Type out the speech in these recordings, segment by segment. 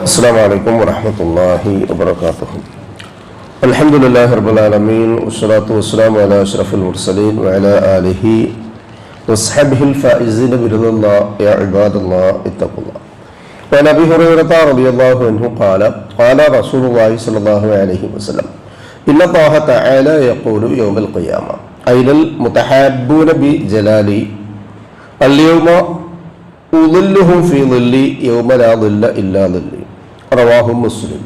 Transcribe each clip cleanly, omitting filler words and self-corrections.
السلام عليكم ورحمة الله وبركاته. الحمد لله رب العالمين والصلاة والسلام على أشرف المرسلين وعلى آله وصحبه الفائزين برضا الله. يا عباد الله اتقوا الله. وعن أبي هريرة رضي الله عنه قال قال رسول الله صلى الله عليه وسلم إن الله تعالى يقول يوم القيامة أين المتحابون بجلالي اليوم ഉളില്ലുഹും ഫീ ളില്ലി യൗമ ലാ ളില്ല ഇല്ലാ ളില്ലി. റവാഹു മുസ്ലിം.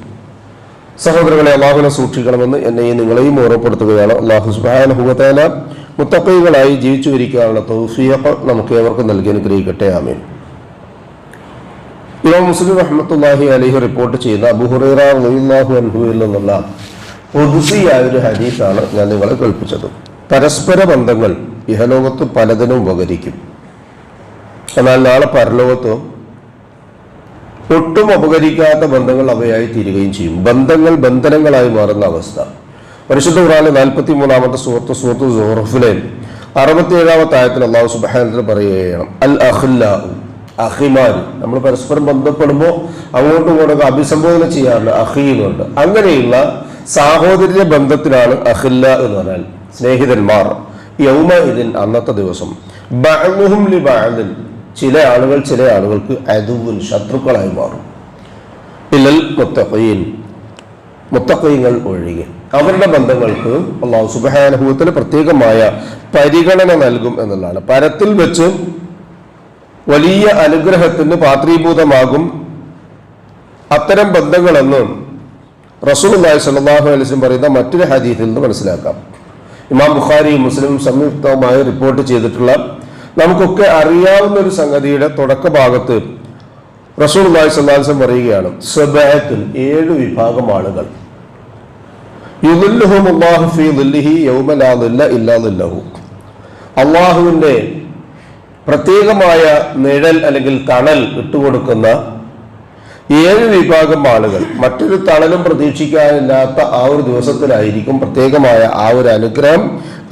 സഹോദരങ്ങളെ, അല്ലാഹുവിനെ സൂക്ഷിക്കണമെന്ന് എന്നെയും നിങ്ങളെയും ഓർമ്മപ്പെടുത്തുകയാണ്. അല്ലാഹു സുബ്ഹാനഹു വ തആല മുത്തഖീകളായി ജീവിച്ചു വരിക്കാനുള്ള തൗഫീഖ് നമുക്ക് ഏവർക്കും നൽകി അനുഗ്രഹിക്കട്ടെ. ആമീൻ. ഇമാം മുസ്ലിം റഹ്മത്തുള്ളാഹി അലൈഹി റിപ്പോർട്ട് ചെയ്യുന്ന അബൂ ഹുറൈറ റളിയല്ലാഹു അൻഹുവിൽ നിന്നുള്ള ഖുദ്സിയായ ഒരു ഹദീസാണ് ഞാൻ നിങ്ങളെ കേൾപ്പിച്ചത്. പരസ്പര ബന്ധങ്ങൾ ഇഹലോകത്ത് പലതിനും ഉപകരിക്കും, എന്നാൽ നാളെ പരലോകത്ത് ഒട്ടും ഉപകരിക്കാത്ത ബന്ധങ്ങൾ അവയായി തീരുകയും ചെയ്യും. ബന്ധങ്ങൾ ബന്ധനങ്ങളായി മാറുന്ന അവസ്ഥ. പരിശുദ്ധ ഖുർആനിലെ 43-ാമത്തെ സൂറത്ത് സുഹ്റഫിലെ 67-ാമത്തെ ആയത്തിൽ അല്ലാഹു സുബ്ഹാനഹു വ തആല പറയുകയാണ്, അൽ അഖ്ലാഉ, അഖിമാർ. നമ്മൾ പരസ്പരം ബന്ധപ്പെടുമ്പോൾ അങ്ങോട്ടും ഇങ്ങോട്ടും അഭിസംബോധന ചെയ്യാറുണ്ട് അഖീനുണ്ട്. അങ്ങനെയുള്ള സാഹോദര്യ ബന്ധത്തിലാണ് അഖില്ല എന്ന് പറഞ്ഞാൽ സ്നേഹിതന്മാർ. യൗമ ഇതിൻ, അന്നത്തെ ദിവസം, ബഅ്ദുഹും ലി ബഅ്ദിൻ, ചില ആളുകൾക്ക് അദുവ്വുൻ, ശത്രുക്കളായി മാറും. ഇല്ലൽ മുത്തഖീൻ, മുത്തഖീങ്ങൾ ഒഴികെ. അവരുടെ ബന്ധങ്ങൾക്ക് അല്ലാഹു സുബ്ഹാനഹു വ തആല പ്രത്യേകമായ പരിഗണന നൽകും എന്നുള്ളതാണ്. പരത്തിൽ വെച്ച് വലിയ അനുഗ്രഹത്തിന് പാത്രീഭൂതമാകും അത്തരം ബന്ധങ്ങളെന്ന് റസൂലുള്ളാഹി സ്വല്ലല്ലാഹു അലൈഹി വസല്ലം പറയുന്ന മറ്റൊരു ഹദീസിൽ നിന്ന് മനസ്സിലാക്കാം. ഇമാം ബുഖാരി മുസ്ലിം സംയുക്തമായി റിപ്പോർട്ട് ചെയ്തിട്ടുള്ള നമുക്കൊക്കെ അറിയാവുന്ന ഒരു സംഗതിയുടെ തുടക്ക ഭാഗത്ത് റസൂലുള്ളാഹി സ്വല്ലല്ലാഹു അലൈഹി വസല്ലം പറയുകയാണ്, സബഅത്തുൻ, 7 വിഭാഗം ആളുകൾ, യുളില്ലുഹുമുല്ലാഹു ഫീ ളില്ലിഹി യൗമ ലാ ളില്ല ഇല്ലാ ളില്ലഹു. അല്ലാഹുവിന്റെ പ്രത്യേകമായ നിഴൽ അല്ലെങ്കിൽ തണൽ ഇട്ടുകൊടുക്കുന്ന 7 വിഭാഗം ആളുകൾ മറ്റൊരു തണലും പ്രതീക്ഷിക്കാനില്ലാത്ത ആ ഒരു ദിവസത്തിലായിരിക്കും പ്രത്യേകമായ ആ ഒരു അനുഗ്രഹം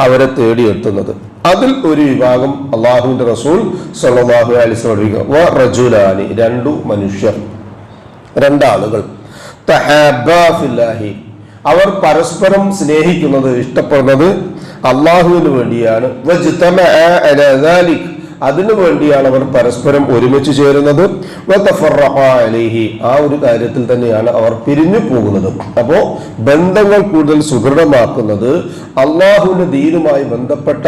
അവരെ തേടിയെത്തുന്നത്. അതിൽ ഒരു വിഭാഗം അള്ളാഹുവിന്റെ റസൂൽ സ്വല്ലല്ലാഹു അലൈഹി വസല്ലം വ റജുലാനി, 2 മനുഷ്യർ, 2 ആളുകൾ, തഹബ്ബാ ഫില്ലാഹി, അവർ പരസ്പരം സ്നേഹിക്കുന്നത്, ഇഷ്ടപ്പെടുന്നത് അള്ളാഹുവിന് വേണ്ടിയാണ്. വജ്തമഅ അലാ ദാലിക്, അതിനു വേണ്ടിയാണ് അവർ പരസ്പരം ഒരുമിച്ച് ചേരുന്നത്. വതഫറഖ അലൈഹി, ആ ഒരു കാര്യത്തിൽ തന്നെയാണ് അവർ പിരിഞ്ഞു പോകുന്നത്. അപ്പോ ബന്ധങ്ങൾ കൂടുതൽ സുദൃഢമാക്കുന്നത് അള്ളാഹുവിന്റെ ദീനുമായി ബന്ധപ്പെട്ട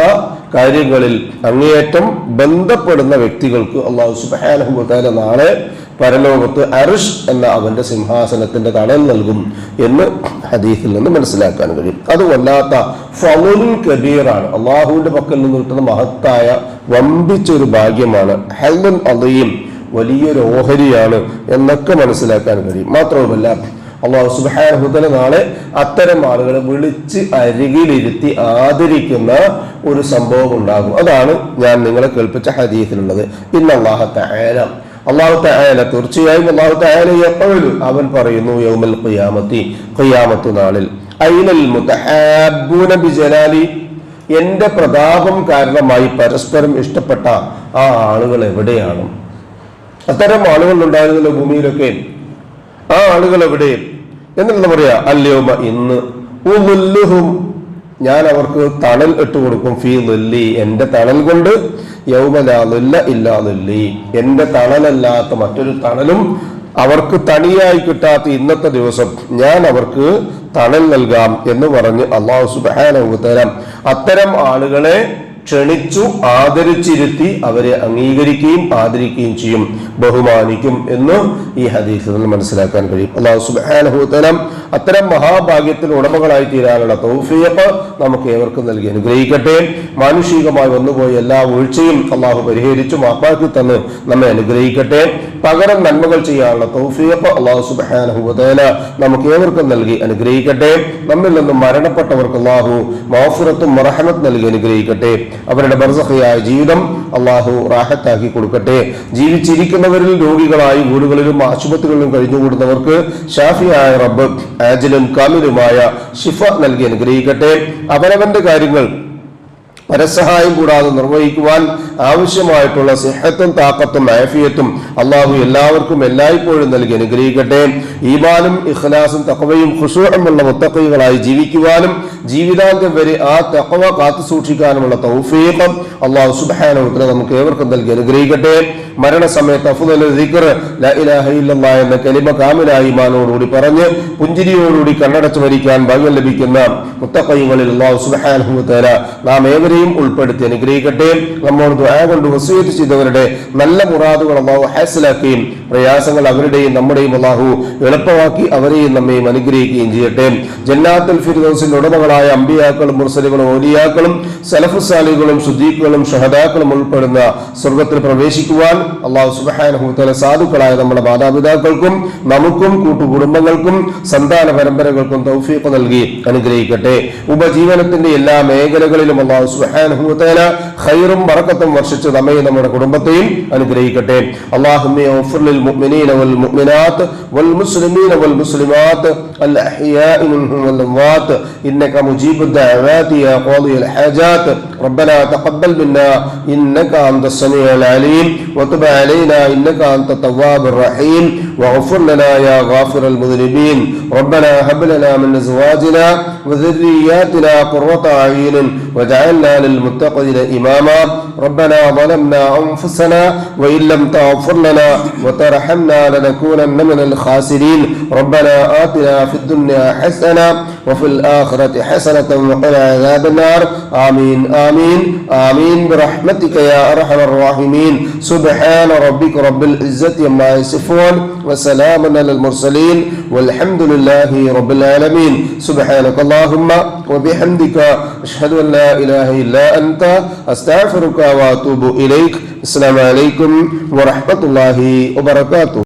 കാര്യങ്ങളിൽ അങ്ങേയറ്റം ബന്ധപ്പെടുന്ന വ്യക്തികൾക്ക് അള്ളാഹു സുബ്ഹാനഹു വ തആല നാളെ പരലോകത്ത് അർശ് എന്ന അവന്റെ സിംഹാസനത്തിന്റെ തണൽ നൽകും എന്ന് ഹദീസിൽ നിന്ന് മനസ്സിലാക്കാൻ കഴിയും. അത് വല്ലാത്ത ഫളുൽ കബീറാണ്, അള്ളാഹുവിന്റെ പക്കൽ നിന്ന് കിട്ടുന്ന മഹത്തായ വമ്പിച്ചൊരു ഭാഗ്യമാണ്. ഹൽലുൻ അദീം, വലിയൊരു ഓഹരിയാണ് എന്നൊക്കെ മനസ്സിലാക്കാൻ കഴിയും. മാത്രവുമല്ല അള്ളാഹു സുബ്ഹാനഹു വ തആല നാളെ അത്തരം ആളുകളെ വിളിച്ച് അരികിലിരുത്തി ആദരിക്കുന്ന ഒരു സംഭവം ഉണ്ടാകും. അതാണ് ഞാൻ നിങ്ങളെ കേൾപ്പിച്ച ഹദീസിലുള്ളത്. ഇന്നല്ലാഹ തആല, അല്ലാഹു തആല, തീർച്ചയായും അല്ലാഹു തആല യഖൂലു, അവൻ പറയുന്നു, യൗമൽ ഖിയാമത്തി, ഖിയാമത്ത് നാളിൽ, ഐനൽ മുതഹാബ്ബൂന ബിജലാലി, എന്റെ പ്രതാപം കാരണമായി പരസ്പരം ഇഷ്ടപ്പെട്ട ആ ആളുകൾ എവിടെയാണ്? അത്തരം ആളുകൾ ഉണ്ടായിരുന്നല്ലോ ഭൂമിയിലൊക്കെ, ആ ആളുകൾ എവിടെ എന്നുള്ള പറയാ, അല്യൗമ, ഇന്ന്, ഉളില്ലുഹും, ഞാൻ അവർക്ക് തണൽ ഇട്ടുകൊടുക്കും, ഫീ ളില്ലി, എന്റെ തണൽ കൊണ്ട്, യൗമ ലാ ളില്ല ഇല്ലാ ളില്ലി, എന്റെ തണലല്ലാത്ത മറ്റൊരു തണലും അവർക്ക് തണിയായി കിട്ടാത്ത ഇന്നത്തെ ദിവസം ഞാൻ അവർക്ക് തണൽ നൽകാം എന്ന് പറഞ്ഞ് അല്ലാഹു സുബ്ഹാനഹു വ തആല അത്തരം ആളുകളെ ക്ഷണിച്ചു ആദരിച്ചിരുത്തി അവരെ അംഗീകരിക്കുകയും ആദരിക്കുകയും ചെയ്യും, ബഹുമാനിക്കും എന്ന് ഈ ഹദീസിൽ നിന്ന് മനസ്സിലാക്കാൻ കഴിയും. അല്ലാഹു സുബ്ഹാനഹു വ തആല അത്തരം മഹാഭാഗ്യത്തിന് ഉടമകളായി തീരാനുള്ള തൗഫീഖ് നമുക്ക് ഏവർക്കും നൽകി അനുഗ്രഹിക്കട്ടെ. മാനുഷികമായി വന്നുപോയ എല്ലാ വീഴ്ചയും അള്ളാഹു പരിഹരിച്ചു മാപ്പാക്കി തന്ന് നമ്മെ അനുഗ്രഹിക്കട്ടെ. പകരം നന്മകൾ ചെയ്യാനുള്ള തൗഫീഖ് അല്ലാഹു സുബ്ഹാനഹു വ തആല നമുക്ക് ഏവർക്കും നൽകി അനുഗ്രഹിക്കട്ടെ. നമ്മിൽ നിന്നും മരണപ്പെട്ടവർക്ക് അല്ലാഹു മഗ്ഫിറത്തും റഹ്മത്തും നൽകി അനുഗ്രഹിക്കട്ടെ. അവരുടെ ബർസഖിയായ ജീവിതം അള്ളാഹു റാഹത്താക്കി കൊടുക്കട്ടെ. ജീവിച്ചിരിക്കുന്നവരിൽ രോഗികളായി വീടുകളിലും ആശുപത്രികളിലും കഴിഞ്ഞുകൂടുന്നവർക്ക് ഷാഫിയായ റബ്ബ് ആജിലും കാമിലുമായ ശിഫ നൽകി അനുഗ്രഹിക്കട്ടെ. അവനവന്റെ കാര്യങ്ങൾ പരസഹായം കൂടാതെ നിർവഹിക്കുവാൻ ആവശ്യമായിട്ടുള്ള സിഹത്തും താക്കത്തും ആഫിയത്തും അള്ളാഹു എല്ലാവർക്കും എല്ലായ്പ്പോഴും നൽകി അനുഗ്രഹിക്കട്ടെ. ഈമാനും ഇഖ്ലാസും തഖ്വയും ഖുശൂഉം ഉള്ള മുത്തഖീകളായി ജീവിക്കുവാനും ജീവിതാന്ത്യം വരെ ആ തഖ്വ കാത്തു സൂക്ഷിക്കാനുമുള്ള തൗഫീഖ് അള്ളാഹു സുബ്ഹാനഹു വ തആല നമുക്ക് ഏവർക്കും നൽകി അനുഗ്രഹിക്കട്ടെ. മരണസമയത്ത് അഫ്ദലു ദിക്ർ ലാ ഇലാഹ ഇല്ലല്ലാഹ് എന്ന കലിമ കാമിലായ ഈമാനോടുകൂടി പറഞ്ഞ് പുഞ്ചിരിയോടുകൂടി കണ്ണടച്ച് മരിക്കാൻ ഭാഗ്യം ലഭിക്കുന്ന മുത്തഖീങ്ങളിൽ അള്ളാഹു സുബ്ഹാനഹു വ തആല നാം ഏവരെയും ഉൾപ്പെടുത്തി അനുഗ്രഹിക്കട്ടെ. നമ്മോട് ദുആ കൊണ്ട് വസിയത്ത് ചെയ്തവരുടെ നല്ല മുറാദുകൾ അള്ളാഹു ഹാസിലാക്കുകയും പ്രയാസങ്ങൾ അവരുടെയും നമ്മുടെയും അള്ളാഹു എളുപ്പമാക്കി അവരെയും നമ്മയും അനുഗ്രഹിക്കുകയും ചെയ്യട്ടെ. ജന്നാത്തുൽ ഫിർദൗസിന്റെ ഉടമകളായ അമ്പിയാക്കളും മുർസലുകളും ഔലിയാക്കളും സലഫുസ് സാലിഹുകളും സുദ്ദീഖുകളും ഷഹദാക്കളും ഉൾപ്പെടുന്ന സ്വർഗ്ഗത്തിൽ പ്രവേശിക്കുവാൻ അള്ളാഹു സുബ്ഹാനഹു വ തആല സാധുക്കളായ നമ്മുടെ മാതാപിതാക്കൾക്കും നമുക്കും കൂട്ടുകുടുംബങ്ങൾക്കും സന്താന പരമ്പരകൾക്കും തൗഫീഖ് നൽകി അനുഗ്രഹിക്കട്ടെ. ഉപജീവനത്തിന്റെ എല്ലാ മേഖലകളിലും അള്ളാഹു സുബ്ഹാനഹു വ തആല ഖൈറും ബറക്കത്തും വർഷിച്ച് നമ്മയും നമ്മുടെ കുടുംബത്തെയും അനുഗ്രഹിക്കട്ടെ. അല്ലാഹുമ്മ ഗ്ഫിർ ലിൽ മുഅ്മിനീന വൽ മുഅ്മിനാത്ത് വൽ മുസ്ലിമീന വൽ മുസ്ലിമാത്ത് അൽ അഹ്യാഇ മിൻഹും വൽ അംവാത്ത് ഇന്നക മുജീബുദ് ദഅവാതി യാ ഖാദിയൽ ഹാജാത്ത് റബ്ബനാ തഖബ്ബൽ മിന്നാ ഇന്നക അൻതസ് സമീഉൽ അലീം വതുബ് അലൈനാ ഇന്നക അൻതത് തവ്വാബുർ റഹീം വഗ്ഫിർ ലനാ യാ ഗാഫിറൽ മുദ്നിബീൻ റബ്ബനാ ഹബ് ലനാ മിൻ അസ്വാജിനാ വദുർരിയ്യാതിനാ ഖുർറത അയ്യുൻ വജഅൽനാ ലിൽ മുത്തഖീന ഇമാമാ റബ്ബനാ ളലംനാ അൻഫുസനാ വഇൻ ലം തഗ്ഫിർ ലനാ വതർഹംനാ ലനകൂനന്ന മിനൽ ഖാസിരീൻ റബ്ബനാ ആതിനാ ഫിദ് ദുനിയാ ഹസന വഫിൽ ആഖിറതി ഹസനതൻ വഖിനാ അദാബൻ നാർ ആമീൻ ആമീൻ ആമീൻ ബിറഹ്മതിക യാ അർഹമർ റഹീമീൻ സുബ്ഹാന റബ്ബിക റബ്ബിൽ ഇസ്സതി അമ്മാ യസിഫൂൻ വസലാമുൻ അലൽ മുർസലീൻ വൽഹംദുലില്ലാഹി റബ്ബിൽ ആലമീൻ സുബ്ഹാനക അല്ലാഹുമ്മ വബിഹംദിക അഷ്ഹദു അൻ ലാ ഇലാഹ ഇല്ലാ അൻത അസ്തഗ്ഫിറുക വഅതൂബു ഇലൈക്. അസ്സലാമു അലൈക്കും വറഹ്മത്തുള്ളാഹി വബറകാതുഹു.